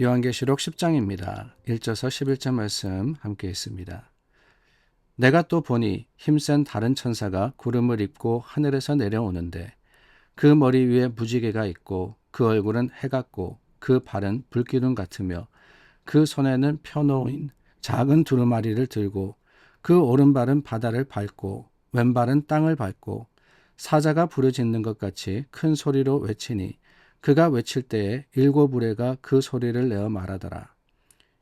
요한계시록 10장입니다. 1절에서 11절 말씀 함께 있습니다. 내가 또 보니 힘센 다른 천사가 구름을 입고 하늘에서 내려오는데 그 머리 위에 무지개가 있고 그 얼굴은 해 같고 그 발은 불기둥 같으며 그 손에는 펴놓인 작은 두루마리를 들고 그 오른발은 바다를 밟고 왼발은 땅을 밟고 사자가 부르짖는 것 같이 큰 소리로 외치니 그가 외칠 때에 일곱 우레가 그 소리를 내어 말하더라.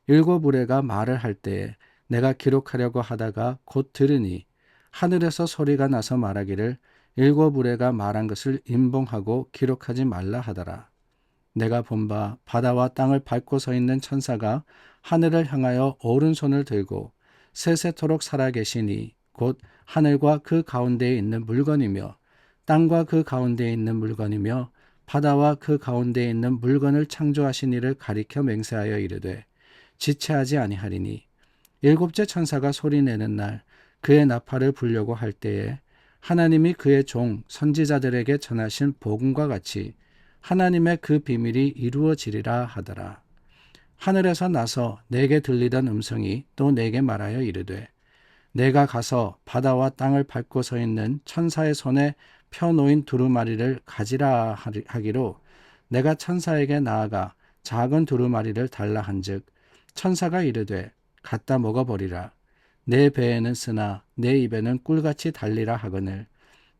일곱 우레가 말을 할 때에 내가 기록하려고 하다가 곧 들으니 하늘에서 소리가 나서 말하기를 일곱 우레가 말한 것을 임봉하고 기록하지 말라 하더라. 내가 본 바 바다와 땅을 밟고 서 있는 천사가 하늘을 향하여 오른손을 들고 세세토록 살아계시니 곧 하늘과 그 가운데에 있는 물건이며 땅과 그 가운데에 있는 물건이며 바다와 그 가운데에 있는 물건을 창조하신 이를 가리켜 맹세하여 이르되 지체하지 아니하리니 일곱째 천사가 소리내는 날 그의 나팔을 불려고 할 때에 하나님이 그의 종 선지자들에게 전하신 복음과 같이 하나님의 그 비밀이 이루어지리라 하더라. 하늘에서 나서 내게 들리던 음성이 또 내게 말하여 이르되 내가 가서 바다와 땅을 밟고 서 있는 천사의 손에 펴놓인 두루마리를 가지라 하기로 내가 천사에게 나아가 작은 두루마리를 달라 한즉 천사가 이르되 갖다 먹어버리라. 내 배에는 쓰나 내 입에는 꿀같이 달리라 하거늘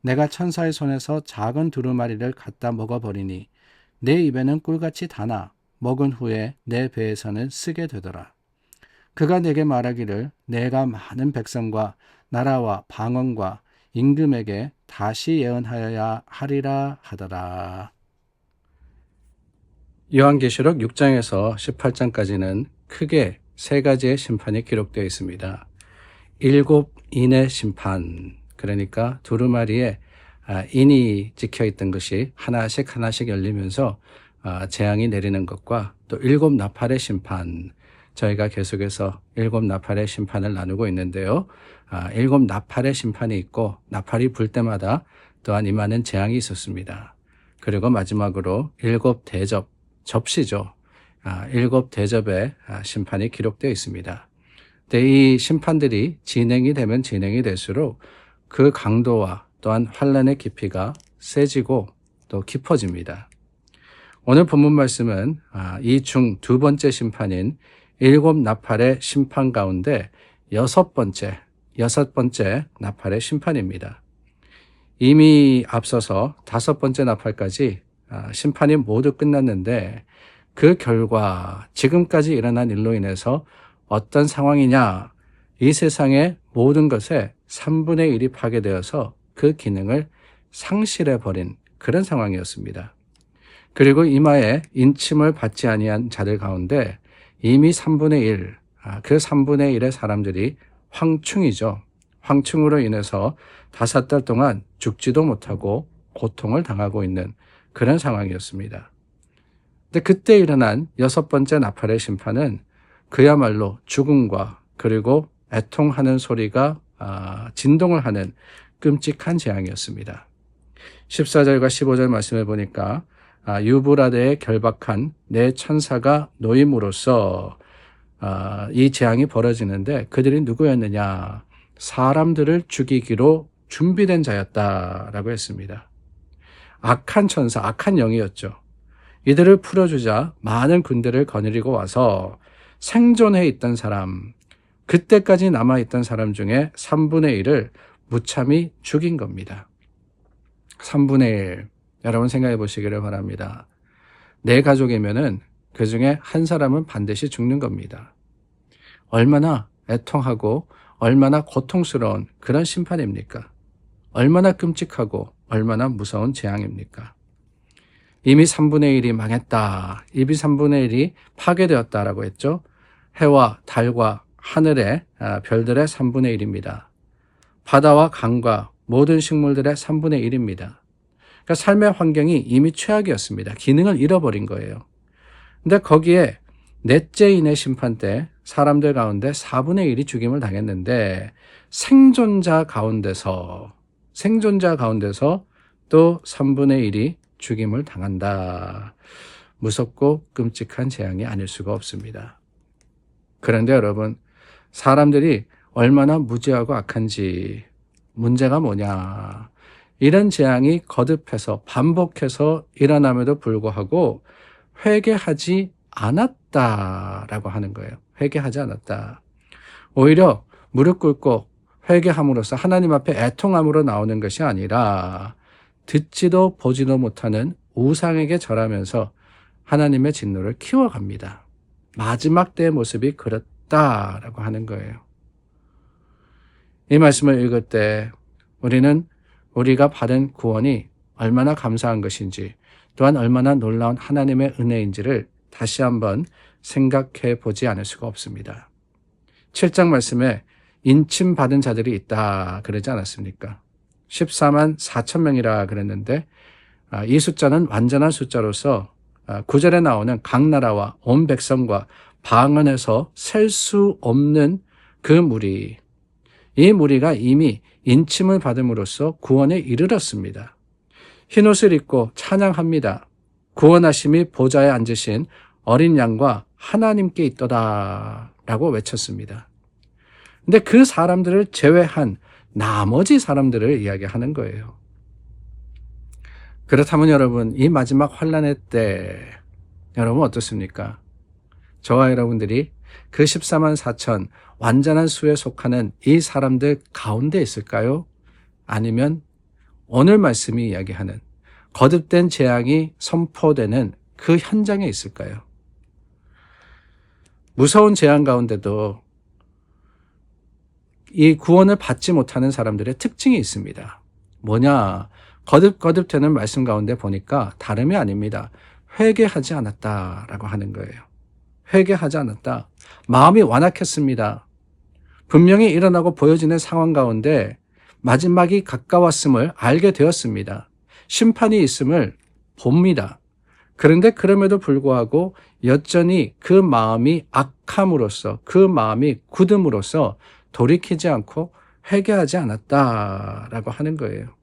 내가 천사의 손에서 작은 두루마리를 갖다 먹어버리니 내 입에는 꿀같이 다나 먹은 후에 내 배에서는 쓰게 되더라. 그가 내게 말하기를 내가 많은 백성과 나라와 방언과 임금에게 다시 예언하여야 하리라 하더라. 요한계시록 6장에서 18장까지는 크게 세 가지의 심판이 기록되어 있습니다. 일곱 인의 심판, 그러니까 두루마리에 인이 찍혀있던 것이 하나씩 열리면서 재앙이 내리는 것과 또 일곱 나팔의 심판, 저희가 계속해서 일곱 나팔의 심판을 나누고 있는데요. 일곱 나팔의 심판이 있고 나팔이 불 때마다 또한 임하는 재앙이 있었습니다. 그리고 마지막으로 일곱 대접, 접시죠. 일곱 대접의 심판이 기록되어 있습니다. 근데 이 심판들이 진행이 되면 진행이 될수록 그 강도와 또한 환란의 깊이가 세지고 또 깊어집니다. 오늘 본문 말씀은 이 중 두 번째 심판인 일곱 나팔의 심판 가운데 여섯 번째 나팔의 심판입니다. 이미 앞서서 다섯 번째 나팔까지 심판이 모두 끝났는데 그 결과 지금까지 일어난 일로 인해서 어떤 상황이냐, 이 세상의 모든 것에 3분의 1이 파괴되어서 그 기능을 상실해버린 그런 상황이었습니다. 그리고 이마에 인침을 받지 아니한 자들 가운데 이미 3분의 1, 그 3분의 1의 사람들이 황충이죠. 황충으로 인해서 5달 동안 죽지도 못하고 고통을 당하고 있는 그런 상황이었습니다. 근데 그때 일어난 여섯 번째 나팔의 심판은 그야말로 죽음과 그리고 애통하는 소리가 진동을 하는 끔찍한 재앙이었습니다. 14절과 15절 말씀해 보니까 유브라데에 결박한 네 천사가 놓임으로써 이 재앙이 벌어지는데 그들이 누구였느냐? 사람들을 죽이기로 준비된 자였다라고 했습니다. 악한 천사, 악한 영이었죠. 이들을 풀어주자 많은 군대를 거느리고 와서 생존해 있던 사람, 그때까지 남아있던 사람 중에 3분의 1을 무참히 죽인 겁니다. 3분의 1, 여러분 생각해 보시기를 바랍니다. 내 가족이면은 그 중에 한 사람은 반드시 죽는 겁니다. 얼마나 애통하고 얼마나 고통스러운 그런 심판입니까? 얼마나 끔찍하고 얼마나 무서운 재앙입니까? 이미 3분의 1이 망했다. 이미 3분의 1이 파괴되었다라고 했죠. 해와 달과 하늘의 별들의 3분의 1입니다. 바다와 강과 모든 식물들의 3분의 1입니다. 그러니까 삶의 환경이 이미 최악이었습니다. 기능을 잃어버린 거예요. 근데 거기에 넷째 인의 심판 때 사람들 가운데 4분의 1이 죽임을 당했는데 생존자 가운데서 또 3분의 1이 죽임을 당한다. 무섭고 끔찍한 재앙이 아닐 수가 없습니다. 그런데 여러분, 사람들이 얼마나 무지하고 악한지 문제가 뭐냐. 이런 재앙이 거듭해서 반복해서 일어남에도 불구하고 회개하지 않았다라고 하는 거예요. 회개하지 않았다. 오히려 무릎 꿇고 회개함으로써 하나님 앞에 애통함으로 나오는 것이 아니라 듣지도 보지도 못하는 우상에게 절하면서 하나님의 진노를 키워갑니다. 마지막 때의 모습이 그렇다라고 하는 거예요. 이 말씀을 읽을 때 우리는 우리가 받은 구원이 얼마나 감사한 것인지, 또한 얼마나 놀라운 하나님의 은혜인지를 다시 한번 생각해 보지 않을 수가 없습니다. 7장 말씀에 인침 받은 자들이 있다 그러지 않았습니까? 14만 4천 명이라 그랬는데 이 숫자는 완전한 숫자로서 9절에 나오는 각 나라와 온 백성과 방언에서 셀 수 없는 그 무리, 이 무리가 이미 인침을 받음으로써 구원에 이르렀습니다. 흰옷을 입고 찬양합니다. 구원하심이 보좌에 앉으신 어린 양과 하나님께 있도다 라고 외쳤습니다. 근데 그 사람들을 제외한 나머지 사람들을 이야기하는 거예요. 그렇다면 여러분, 이 마지막 환난의 때 여러분 어떻습니까? 저와 여러분들이 그 14만 4천 완전한 수에 속하는 이 사람들 가운데 있을까요? 아니면 오늘 말씀이 이야기하는 거듭된 재앙이 선포되는 그 현장에 있을까요? 무서운 재앙 가운데도 이 구원을 받지 못하는 사람들의 특징이 있습니다. 뭐냐? 거듭거듭되는 말씀 가운데 보니까 다름이 아닙니다. 회개하지 않았다라고 하는 거예요. 회개하지 않았다. 마음이 완악했습니다. 분명히 일어나고 보여지는 상황 가운데 마지막이 가까웠음을 알게 되었습니다. 심판이 있음을 봅니다. 그런데 그럼에도 불구하고 여전히 그 마음이 악함으로써, 그 마음이 굳음으로써 돌이키지 않고 회개하지 않았다라고 하는 거예요.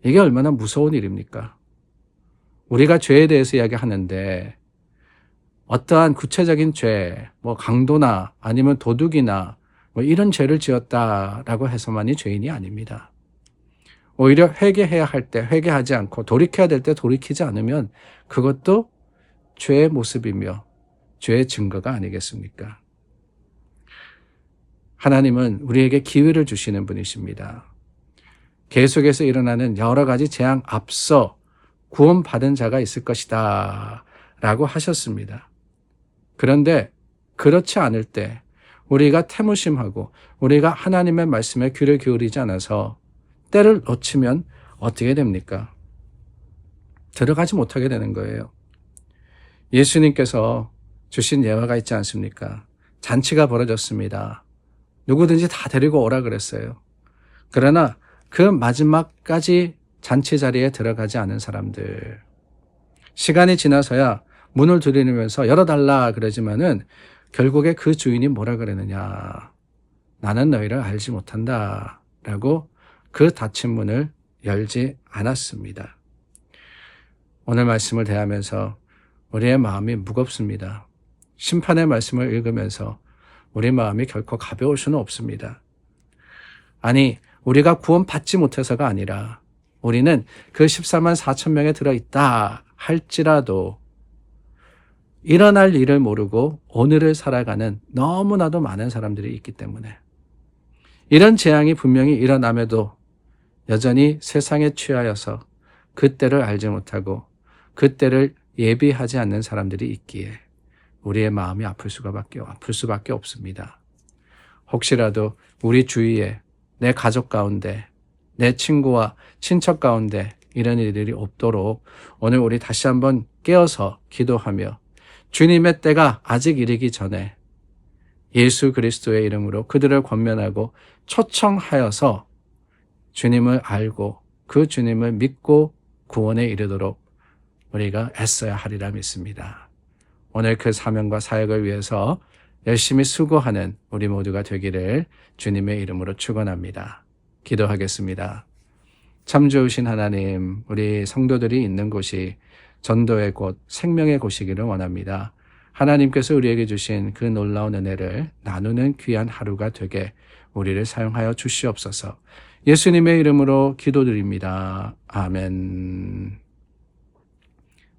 이게 얼마나 무서운 일입니까? 우리가 죄에 대해서 이야기하는데 어떠한 구체적인 죄, 강도나 아니면 도둑이나 이런 죄를 지었다라고 해서만이 죄인이 아닙니다. 오히려 회개해야 할 때 회개하지 않고 돌이켜야 될 때 돌이키지 않으면 그것도 죄의 모습이며 죄의 증거가 아니겠습니까? 하나님은 우리에게 기회를 주시는 분이십니다. 계속해서 일어나는 여러 가지 재앙 앞서 구원받은 자가 있을 것이다 라고 하셨습니다. 그런데 그렇지 않을 때 우리가 태무심하고 우리가 하나님의 말씀에 귀를 기울이지 않아서 때를 놓치면 어떻게 됩니까? 들어가지 못하게 되는 거예요. 예수님께서 주신 예화가 있지 않습니까? 잔치가 벌어졌습니다. 누구든지 다 데리고 오라 그랬어요. 그러나 그 마지막까지 잔치 자리에 들어가지 않은 사람들, 시간이 지나서야 문을 두드리면서 열어달라 그러지만은 결국에 그 주인이 뭐라 그러느냐? 나는 너희를 알지 못한다 라고 그 닫힌 문을 열지 않았습니다. 오늘 말씀을 대하면서 우리의 마음이 무겁습니다. 심판의 말씀을 읽으면서 우리 마음이 결코 가벼울 수는 없습니다. 아니, 우리가 구원받지 못해서가 아니라 우리는 그 14만 4천 명에 들어있다 할지라도 일어날 일을 모르고 오늘을 살아가는 너무나도 많은 사람들이 있기 때문에 이런 재앙이 분명히 일어남에도 여전히 세상에 취하여서 그때를 알지 못하고 그때를 예비하지 않는 사람들이 있기에 우리의 마음이 아플 수밖에 없습니다. 혹시라도 우리 주위에 내 가족 가운데 내 친구와 친척 가운데 이런 일들이 없도록 오늘 우리 다시 한번 깨어서 기도하며 주님의 때가 아직 이르기 전에 예수 그리스도의 이름으로 그들을 권면하고 초청하여서 주님을 알고 그 주님을 믿고 구원에 이르도록 우리가 애써야 하리라 믿습니다. 오늘 그 사명과 사역을 위해서 열심히 수고하는 우리 모두가 되기를 주님의 이름으로 축원합니다. 기도하겠습니다. 참 좋으신 하나님, 우리 성도들이 있는 곳이 전도의 곳, 생명의 곳이기를 원합니다. 하나님께서 우리에게 주신 그 놀라운 은혜를 나누는 귀한 하루가 되게 우리를 사용하여 주시옵소서. 예수님의 이름으로 기도드립니다. 아멘.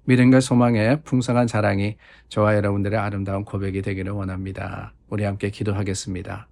믿음과 소망의 풍성한 자랑이 저와 여러분들의 아름다운 고백이 되기를 원합니다. 우리 함께 기도하겠습니다.